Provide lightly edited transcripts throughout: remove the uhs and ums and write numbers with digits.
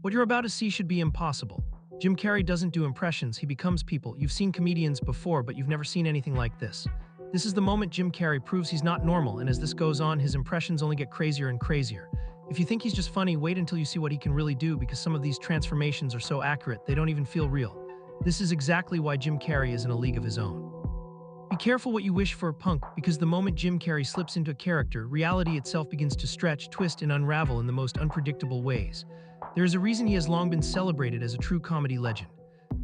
What you're about to see should be impossible. Jim Carrey doesn't do impressions, he becomes people. You've seen comedians before, but you've never seen anything like this. This is the moment Jim Carrey proves he's not normal, and as this goes on, his impressions only get crazier and crazier. If you think he's just funny, wait until you see what he can really do, because some of these transformations are so accurate, they don't even feel real. This is exactly why Jim Carrey is in a league of his own. Be careful what you wish for, punk, because the moment Jim Carrey slips into a character, reality itself begins to stretch, twist, and unravel in the most unpredictable ways. There is a reason he has long been celebrated as a true comedy legend.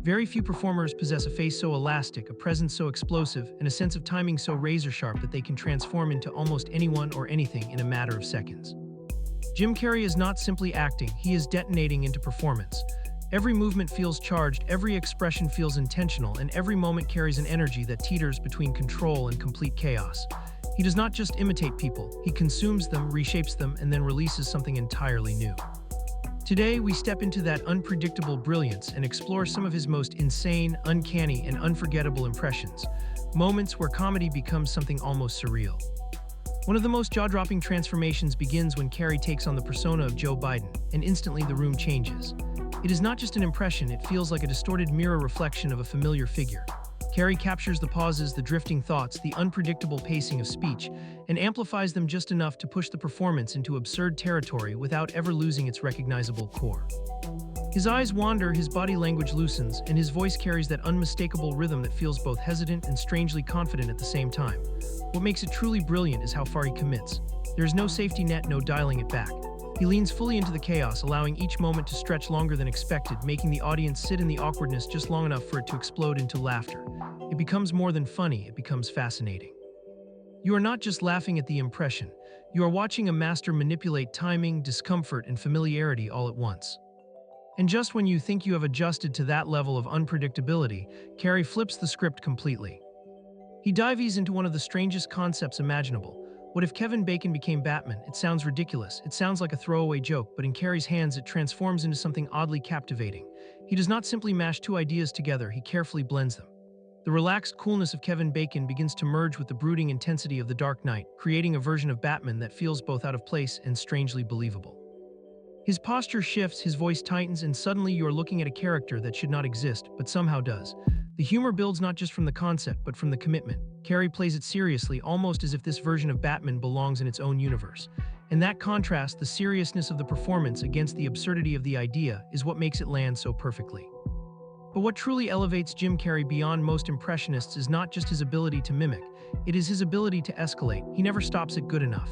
Very few performers possess a face so elastic, a presence so explosive, and a sense of timing so razor-sharp that they can transform into almost anyone or anything in a matter of seconds. Jim Carrey is not simply acting, he is detonating into performance. Every movement feels charged, every expression feels intentional, and every moment carries an energy that teeters between control and complete chaos. He does not just imitate people, he consumes them, reshapes them, and then releases something entirely new. Today, we step into that unpredictable brilliance and explore some of his most insane, uncanny, and unforgettable impressions, moments where comedy becomes something almost surreal. One of the most jaw-dropping transformations begins when Carrey takes on the persona of Joe Biden, and instantly the room changes. It is not just an impression, it feels like a distorted mirror reflection of a familiar figure. Carrey captures the pauses, the drifting thoughts, the unpredictable pacing of speech, and amplifies them just enough to push the performance into absurd territory without ever losing its recognizable core. His eyes wander, his body language loosens, and his voice carries that unmistakable rhythm that feels both hesitant and strangely confident at the same time. What makes it truly brilliant is how far he commits. There is no safety net, no dialing it back. He leans fully into the chaos, allowing each moment to stretch longer than expected, making the audience sit in the awkwardness just long enough for it to explode into laughter. It becomes more than funny, it becomes fascinating. You are not just laughing at the impression, you are watching a master manipulate timing, discomfort, and familiarity all at once. And just when you think you have adjusted to that level of unpredictability, Carrey flips the script completely. He dives into one of the strangest concepts imaginable. What if Kevin Bacon became Batman? It sounds ridiculous, it sounds like a throwaway joke, but in Carrey's hands it transforms into something oddly captivating. He does not simply mash two ideas together, he carefully blends them. The relaxed coolness of Kevin Bacon begins to merge with the brooding intensity of The Dark Knight, creating a version of Batman that feels both out of place and strangely believable. His posture shifts, his voice tightens, and suddenly you are looking at a character that should not exist, but somehow does. The humor builds not just from the concept, but from the commitment. Carrey plays it seriously, almost as if this version of Batman belongs in its own universe. And that contrast, the seriousness of the performance against the absurdity of the idea, is what makes it land so perfectly. But what truly elevates Jim Carrey beyond most impressionists is not just his ability to mimic, it is his ability to escalate. He never stops at good enough.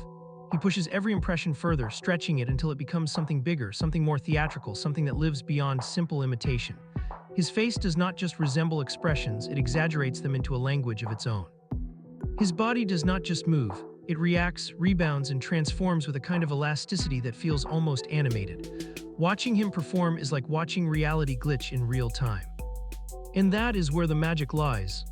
He pushes every impression further, stretching it until it becomes something bigger, something more theatrical, something that lives beyond simple imitation. His face does not just resemble expressions, it exaggerates them into a language of its own. His body does not just move, it reacts, rebounds, and transforms with a kind of elasticity that feels almost animated. Watching him perform is like watching reality glitch in real time. And that is where the magic lies.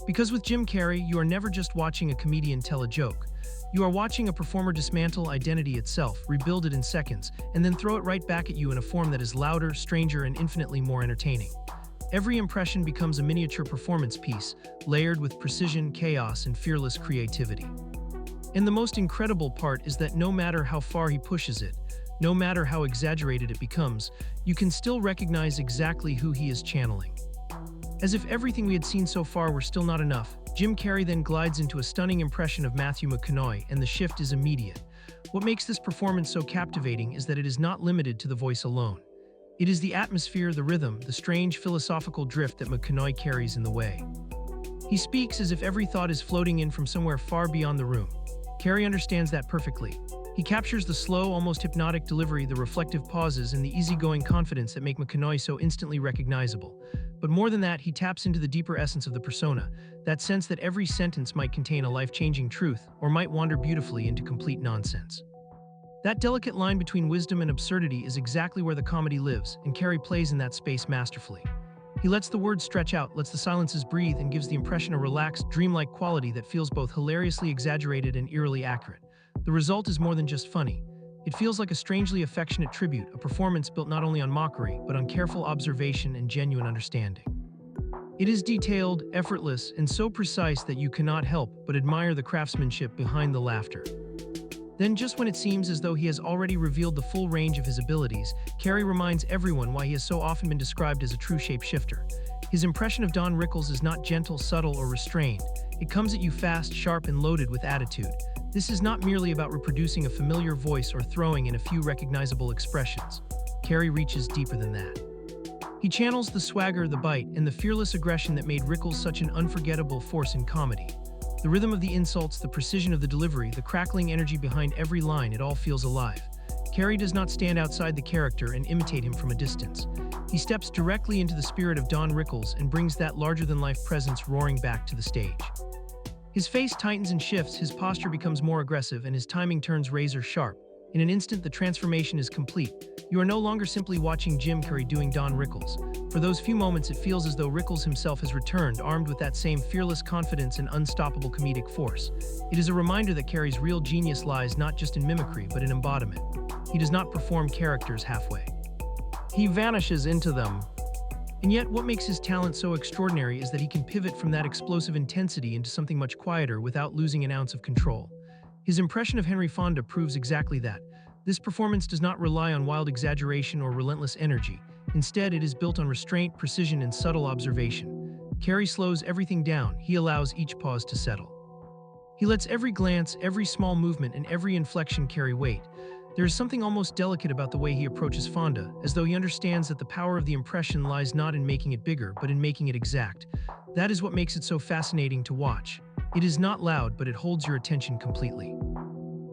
Because with Jim Carrey, you are never just watching a comedian tell a joke. You are watching a performer dismantle identity itself, rebuild it in seconds, and then throw it right back at you in a form that is louder, stranger, and infinitely more entertaining. Every impression becomes a miniature performance piece, layered with precision, chaos, and fearless creativity. And the most incredible part is that no matter how far he pushes it, no matter how exaggerated it becomes, you can still recognize exactly who he is channeling. As if everything we had seen so far were still not enough, Jim Carrey then glides into a stunning impression of Matthew McConaughey, and the shift is immediate. What makes this performance so captivating is that it is not limited to the voice alone. It is the atmosphere, the rhythm, the strange philosophical drift that McConaughey carries in the way. He speaks as if every thought is floating in from somewhere far beyond the room. Carrey understands that perfectly. He captures the slow, almost hypnotic delivery, the reflective pauses, and the easygoing confidence that make McConaughey so instantly recognizable. But more than that, he taps into the deeper essence of the persona, that sense that every sentence might contain a life-changing truth, or might wander beautifully into complete nonsense. That delicate line between wisdom and absurdity is exactly where the comedy lives, and Carrey plays in that space masterfully. He lets the words stretch out, lets the silences breathe, and gives the impression a relaxed, dreamlike quality that feels both hilariously exaggerated and eerily accurate. The result is more than just funny. It feels like a strangely affectionate tribute, a performance built not only on mockery, but on careful observation and genuine understanding. It is detailed, effortless, and so precise that you cannot help but admire the craftsmanship behind the laughter. Then, just when it seems as though he has already revealed the full range of his abilities, Carrey reminds everyone why he has so often been described as a true shapeshifter. His impression of Don Rickles is not gentle, subtle, or restrained. It comes at you fast, sharp, and loaded with attitude. This is not merely about reproducing a familiar voice or throwing in a few recognizable expressions. Carrey reaches deeper than that. He channels the swagger, the bite, and the fearless aggression that made Rickles such an unforgettable force in comedy. The rhythm of the insults, the precision of the delivery, the crackling energy behind every line, it all feels alive. Carrey does not stand outside the character and imitate him from a distance. He steps directly into the spirit of Don Rickles and brings that larger-than-life presence roaring back to the stage. His face tightens and shifts, his posture becomes more aggressive, and his timing turns razor-sharp. In an instant, the transformation is complete. You are no longer simply watching Jim Carrey doing Don Rickles. For those few moments, it feels as though Rickles himself has returned, armed with that same fearless confidence and unstoppable comedic force. It is a reminder that Carrey's real genius lies not just in mimicry, but in embodiment. He does not perform characters halfway. He vanishes into them. And yet, what makes his talent so extraordinary is that he can pivot from that explosive intensity into something much quieter without losing an ounce of control. His impression of Henry Fonda proves exactly that. This performance does not rely on wild exaggeration or relentless energy. Instead, it is built on restraint, precision, and subtle observation. Carrey slows everything down. He allows each pause to settle. He lets every glance, every small movement, and every inflection carry weight. There is something almost delicate about the way he approaches Fonda, as though he understands that the power of the impression lies not in making it bigger, but in making it exact. That is what makes it so fascinating to watch. It is not loud, but it holds your attention completely.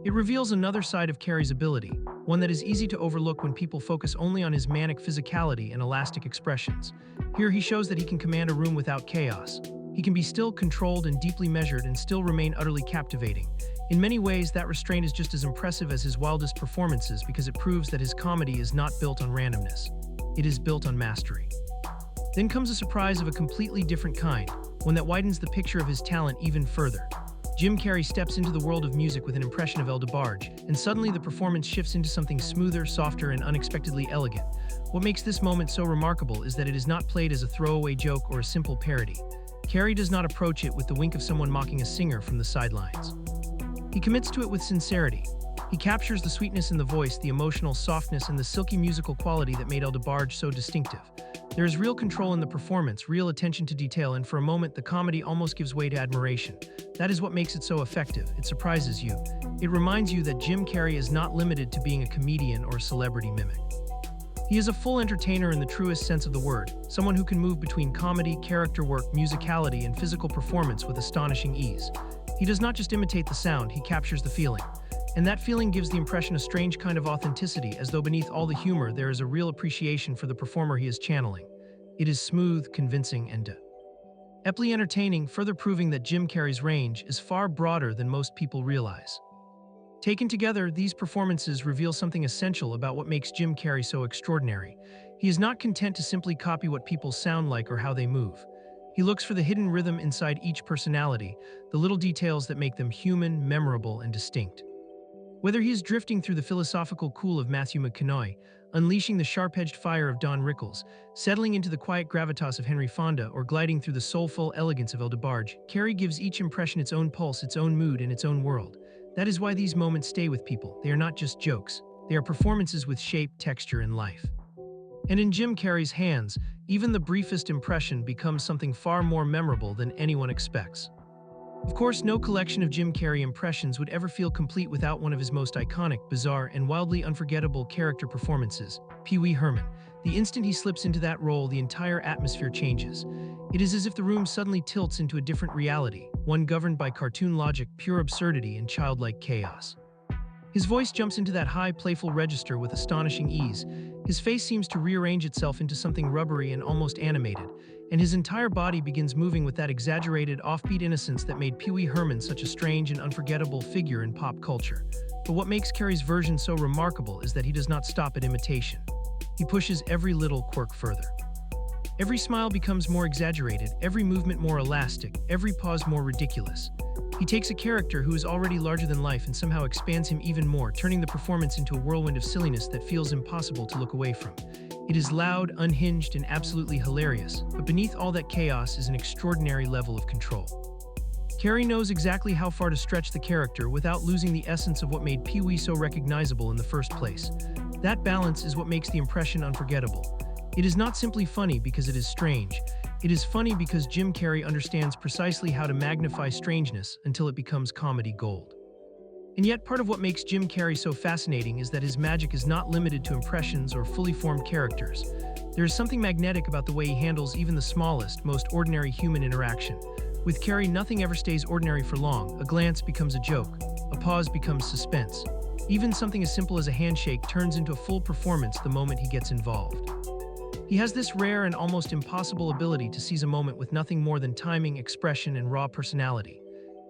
It reveals another side of Carrey's ability, one that is easy to overlook when people focus only on his manic physicality and elastic expressions. Here he shows that he can command a room without chaos. He can be still, controlled, and deeply measured and still remain utterly captivating. In many ways, that restraint is just as impressive as his wildest performances because it proves that his comedy is not built on randomness. It is built on mastery. Then comes a surprise of a completely different kind, one that widens the picture of his talent even further. Jim Carrey steps into the world of music with an impression of El DeBarge, and suddenly the performance shifts into something smoother, softer, and unexpectedly elegant. What makes this moment so remarkable is that it is not played as a throwaway joke or a simple parody. Carrey does not approach it with the wink of someone mocking a singer from the sidelines. He commits to it with sincerity. He captures the sweetness in the voice, the emotional softness, and the silky musical quality that made El DeBarge so distinctive. There is real control in the performance, real attention to detail, and for a moment, the comedy almost gives way to admiration. That is what makes it so effective. It surprises you. It reminds you that Jim Carrey is not limited to being a comedian or a celebrity mimic. He is a full entertainer in the truest sense of the word, someone who can move between comedy, character work, musicality, and physical performance with astonishing ease. He does not just imitate the sound, he captures the feeling. And that feeling gives the impression a strange kind of authenticity, as though beneath all the humor there is a real appreciation for the performer he is channeling. It is smooth, convincing, and epically entertaining, further proving that Jim Carrey's range is far broader than most people realize. Taken together, these performances reveal something essential about what makes Jim Carrey so extraordinary. He is not content to simply copy what people sound like or how they move. He looks for the hidden rhythm inside each personality, the little details that make them human, memorable, and distinct. Whether he is drifting through the philosophical cool of Matthew McConaughey, unleashing the sharp-edged fire of Don Rickles, settling into the quiet gravitas of Henry Fonda, or gliding through the soulful elegance of El DeBarge, Carrey gives each impression its own pulse, its own mood, and its own world. That is why these moments stay with people. They are not just jokes. They are performances with shape, texture, and life. And in Jim Carrey's hands, even the briefest impression becomes something far more memorable than anyone expects. Of course, no collection of Jim Carrey impressions would ever feel complete without one of his most iconic, bizarre, and wildly unforgettable character performances, Pee Wee Herman. The instant he slips into that role, the entire atmosphere changes. It is as if the room suddenly tilts into a different reality, one governed by cartoon logic, pure absurdity, and childlike chaos. His voice jumps into that high, playful register with astonishing ease. His face seems to rearrange itself into something rubbery and almost animated, and his entire body begins moving with that exaggerated, offbeat innocence that made Pee Wee Herman such a strange and unforgettable figure in pop culture. But what makes Carrey's version so remarkable is that he does not stop at imitation. He pushes every little quirk further. Every smile becomes more exaggerated, every movement more elastic, every pause more ridiculous. He takes a character who is already larger than life and somehow expands him even more, turning the performance into a whirlwind of silliness that feels impossible to look away from. It is loud, unhinged, and absolutely hilarious, but beneath all that chaos is an extraordinary level of control. Carrey knows exactly how far to stretch the character without losing the essence of what made Pee-wee so recognizable in the first place. That balance is what makes the impression unforgettable. It is not simply funny because it is strange. It is funny because Jim Carrey understands precisely how to magnify strangeness until it becomes comedy gold. And yet, part of what makes Jim Carrey so fascinating is that his magic is not limited to impressions or fully formed characters. There is something magnetic about the way he handles even the smallest, most ordinary human interaction. With Carrey, nothing ever stays ordinary for long. A glance becomes a joke. A pause becomes suspense. Even something as simple as a handshake turns into a full performance the moment he gets involved. He has this rare and almost impossible ability to seize a moment with nothing more than timing, expression, and raw personality.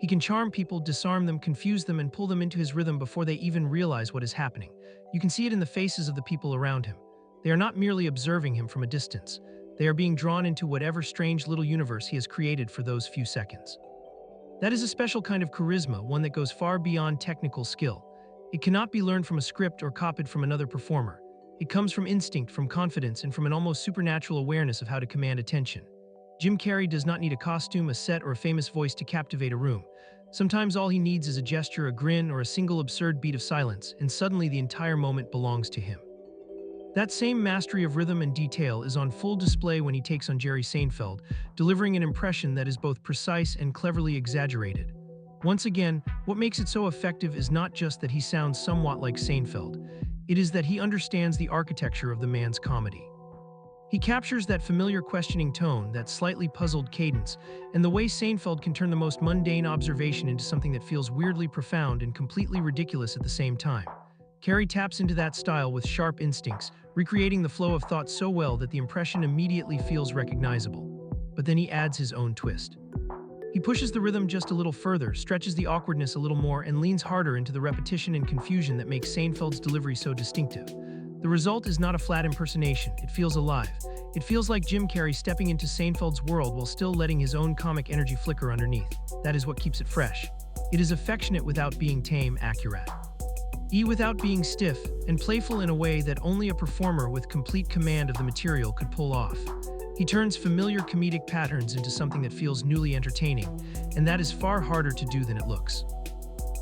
He can charm people, disarm them, confuse them, and pull them into his rhythm before they even realize what is happening. You can see it in the faces of the people around him. They are not merely observing him from a distance. They are being drawn into whatever strange little universe he has created for those few seconds. That is a special kind of charisma, one that goes far beyond technical skill. It cannot be learned from a script or copied from another performer. It comes from instinct, from confidence, and from an almost supernatural awareness of how to command attention. Jim Carrey does not need a costume, a set, or a famous voice to captivate a room. Sometimes all he needs is a gesture, a grin, or a single absurd beat of silence, and suddenly the entire moment belongs to him. That same mastery of rhythm and detail is on full display when he takes on Jerry Seinfeld, delivering an impression that is both precise and cleverly exaggerated. Once again, what makes it so effective is not just that he sounds somewhat like Seinfeld. It is that he understands the architecture of the man's comedy. He captures that familiar questioning tone, that slightly puzzled cadence, and the way Seinfeld can turn the most mundane observation into something that feels weirdly profound and completely ridiculous at the same time. Carrey taps into that style with sharp instincts, recreating the flow of thought so well that the impression immediately feels recognizable. But then he adds his own twist. He pushes the rhythm just a little further, stretches the awkwardness a little more, and leans harder into the repetition and confusion that makes Seinfeld's delivery so distinctive. The result is not a flat impersonation. It feels alive. It feels like Jim Carrey stepping into Seinfeld's world while still letting his own comic energy flicker underneath. That is what keeps it fresh. It is affectionate without being tame, accurate without being stiff, and playful in a way that only a performer with complete command of the material could pull off. He turns familiar comedic patterns into something that feels newly entertaining, and that is far harder to do than it looks.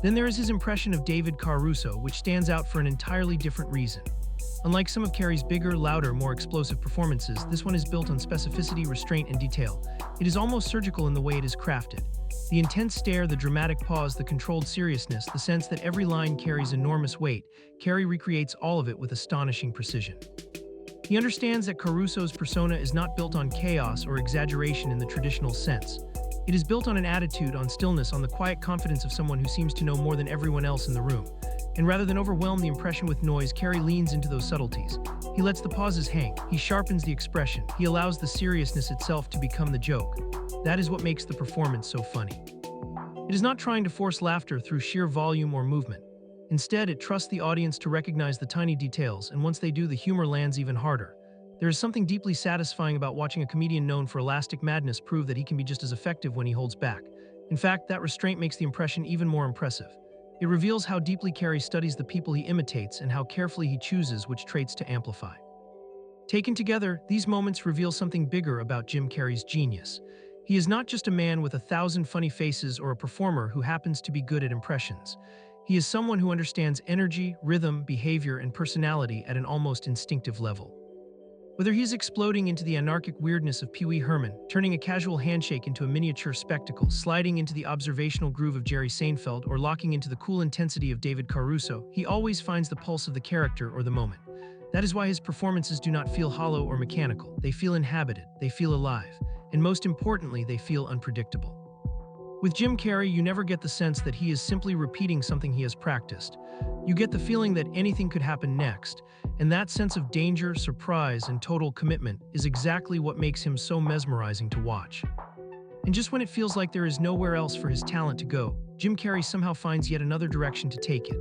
Then there is his impression of David Caruso, which stands out for an entirely different reason. Unlike some of Carrey's bigger, louder, more explosive performances, this one is built on specificity, restraint, and detail. It is almost surgical in the way it is crafted. The intense stare, the dramatic pause, the controlled seriousness, the sense that every line carries enormous weight, Carrey recreates all of it with astonishing precision. He understands that Caruso's persona is not built on chaos or exaggeration in the traditional sense. It is built on an attitude, on stillness, on the quiet confidence of someone who seems to know more than everyone else in the room. And rather than overwhelm the impression with noise, Carrey leans into those subtleties. He lets the pauses hang. He sharpens the expression. He allows the seriousness itself to become the joke. That is what makes the performance so funny. It is not trying to force laughter through sheer volume or movement. Instead, it trusts the audience to recognize the tiny details, and once they do, the humor lands even harder. There is something deeply satisfying about watching a comedian known for elastic madness prove that he can be just as effective when he holds back. In fact, that restraint makes the impression even more impressive. It reveals how deeply Carrey studies the people he imitates and how carefully he chooses which traits to amplify. Taken together, these moments reveal something bigger about Jim Carrey's genius. He is not just a man with 1,000 funny faces or a performer who happens to be good at impressions. He is someone who understands energy, rhythm, behavior, and personality at an almost instinctive level. Whether he is exploding into the anarchic weirdness of Pee Wee Herman, turning a casual handshake into a miniature spectacle, sliding into the observational groove of Jerry Seinfeld, or locking into the cool intensity of David Caruso, he always finds the pulse of the character or the moment. That is why his performances do not feel hollow or mechanical. They feel inhabited, they feel alive, and most importantly, they feel unpredictable. With Jim Carrey, you never get the sense that he is simply repeating something he has practiced. You get the feeling that anything could happen next, and that sense of danger, surprise, and total commitment is exactly what makes him so mesmerizing to watch. And just when it feels like there is nowhere else for his talent to go, Jim Carrey somehow finds yet another direction to take it.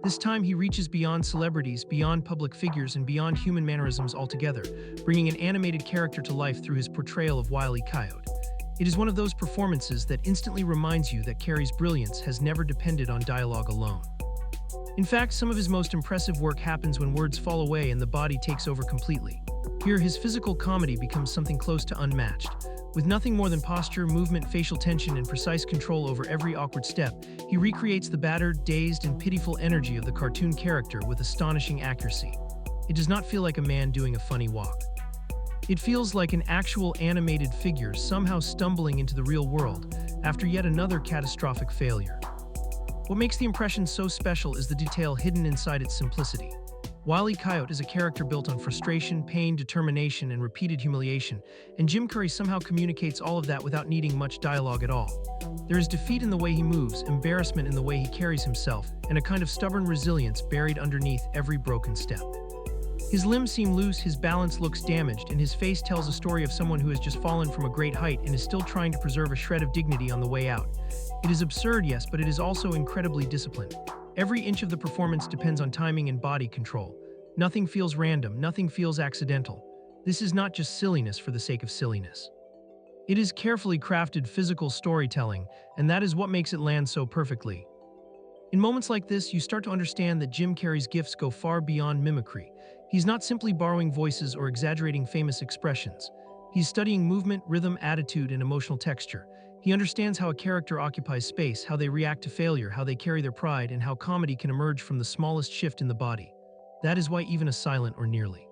This time he reaches beyond celebrities, beyond public figures, and beyond human mannerisms altogether, bringing an animated character to life through his portrayal of Wile E. Coyote. It is one of those performances that instantly reminds you that Carrey's brilliance has never depended on dialogue alone. In fact, some of his most impressive work happens when words fall away and the body takes over completely. Here, his physical comedy becomes something close to unmatched. With nothing more than posture, movement, facial tension, and precise control over every awkward step, he recreates the battered, dazed, and pitiful energy of the cartoon character with astonishing accuracy. It does not feel like a man doing a funny walk. It feels like an actual animated figure somehow stumbling into the real world after yet another catastrophic failure. What makes the impression so special is the detail hidden inside its simplicity. Wile E. Coyote is a character built on frustration, pain, determination, and repeated humiliation, and Jim Carrey somehow communicates all of that without needing much dialogue at all. There is defeat in the way he moves, embarrassment in the way he carries himself, and a kind of stubborn resilience buried underneath every broken step. His limbs seem loose, his balance looks damaged, and his face tells a story of someone who has just fallen from a great height and is still trying to preserve a shred of dignity on the way out. It is absurd, yes, but it is also incredibly disciplined. Every inch of the performance depends on timing and body control. Nothing feels random, nothing feels accidental. This is not just silliness for the sake of silliness. It is carefully crafted physical storytelling, and that is what makes it land so perfectly. In moments like this, you start to understand that Jim Carrey's gifts go far beyond mimicry. He's not simply borrowing voices or exaggerating famous expressions. He's studying movement, rhythm, attitude, and emotional texture. He understands how a character occupies space, how they react to failure, how they carry their pride, and how comedy can emerge from the smallest shift in the body. That is why even a silent or nearly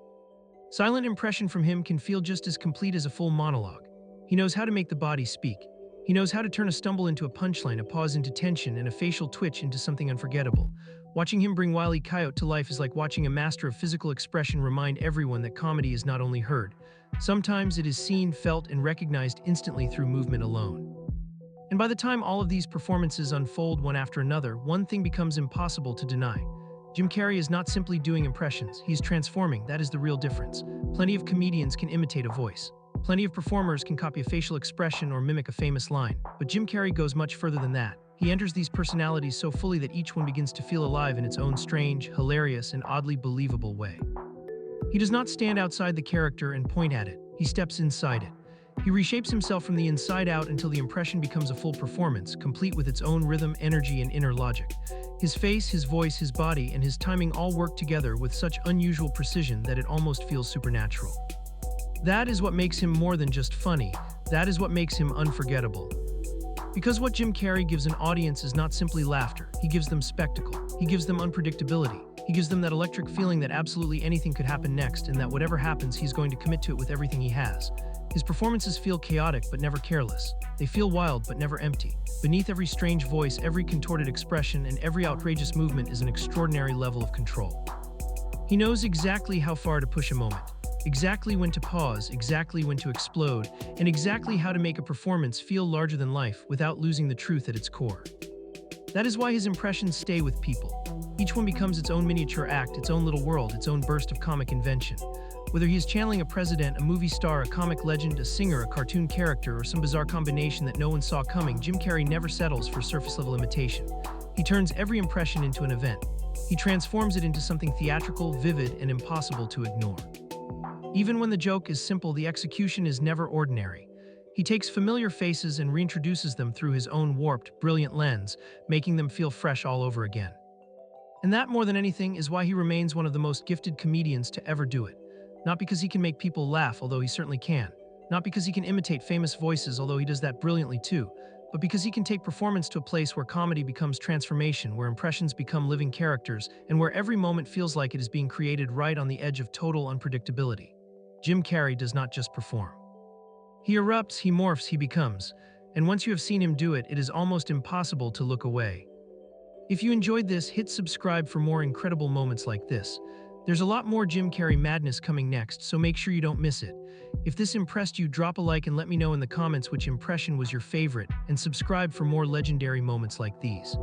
silent impression from him can feel just as complete as a full monologue. He knows how to make the body speak. He knows how to turn a stumble into a punchline, a pause into tension, and a facial twitch into something unforgettable. Watching him bring Wile E. Coyote to life is like watching a master of physical expression remind everyone that comedy is not only heard. Sometimes it is seen, felt, and recognized instantly through movement alone. And by the time all of these performances unfold one after another, one thing becomes impossible to deny. Jim Carrey is not simply doing impressions, he is transforming. That is the real difference. Plenty of comedians can imitate a voice. Plenty of performers can copy a facial expression or mimic a famous line. But Jim Carrey goes much further than that. He enters these personalities so fully that each one begins to feel alive in its own strange, hilarious, and oddly believable way. He does not stand outside the character and point at it. He steps inside it. He reshapes himself from the inside out until the impression becomes a full performance, complete with its own rhythm, energy, and inner logic. His face, his voice, his body, and his timing all work together with such unusual precision that it almost feels supernatural. That is what makes him more than just funny. That is what makes him unforgettable. Because what Jim Carrey gives an audience is not simply laughter. He gives them spectacle. He gives them unpredictability. He gives them that electric feeling that absolutely anything could happen next, and that whatever happens, he's going to commit to it with everything he has. His performances feel chaotic but never careless. They feel wild but never empty. Beneath every strange voice, every contorted expression, and every outrageous movement is an extraordinary level of control. He knows exactly how far to push a moment, exactly when to pause, exactly when to explode, and exactly how to make a performance feel larger than life without losing the truth at its core. That is why his impressions stay with people. Each one becomes its own miniature act, its own little world, its own burst of comic invention. Whether he is channeling a president, a movie star, a comic legend, a singer, a cartoon character, or some bizarre combination that no one saw coming, Jim Carrey never settles for surface-level imitation. He turns every impression into an event. He transforms it into something theatrical, vivid, and impossible to ignore. Even when the joke is simple, the execution is never ordinary. He takes familiar faces and reintroduces them through his own warped, brilliant lens, making them feel fresh all over again. And that, more than anything, is why he remains one of the most gifted comedians to ever do it. Not because he can make people laugh, although he certainly can. Not because he can imitate famous voices, although he does that brilliantly too. But because he can take performance to a place where comedy becomes transformation, where impressions become living characters, and where every moment feels like it is being created right on the edge of total unpredictability. Jim Carrey does not just perform. He erupts, he morphs, he becomes. And once you have seen him do it, it is almost impossible to look away. If you enjoyed this, hit subscribe for more incredible moments like this. There's a lot more Jim Carrey madness coming next, so make sure you don't miss it. If this impressed you, drop a like and let me know in the comments which impression was your favorite, and subscribe for more legendary moments like these.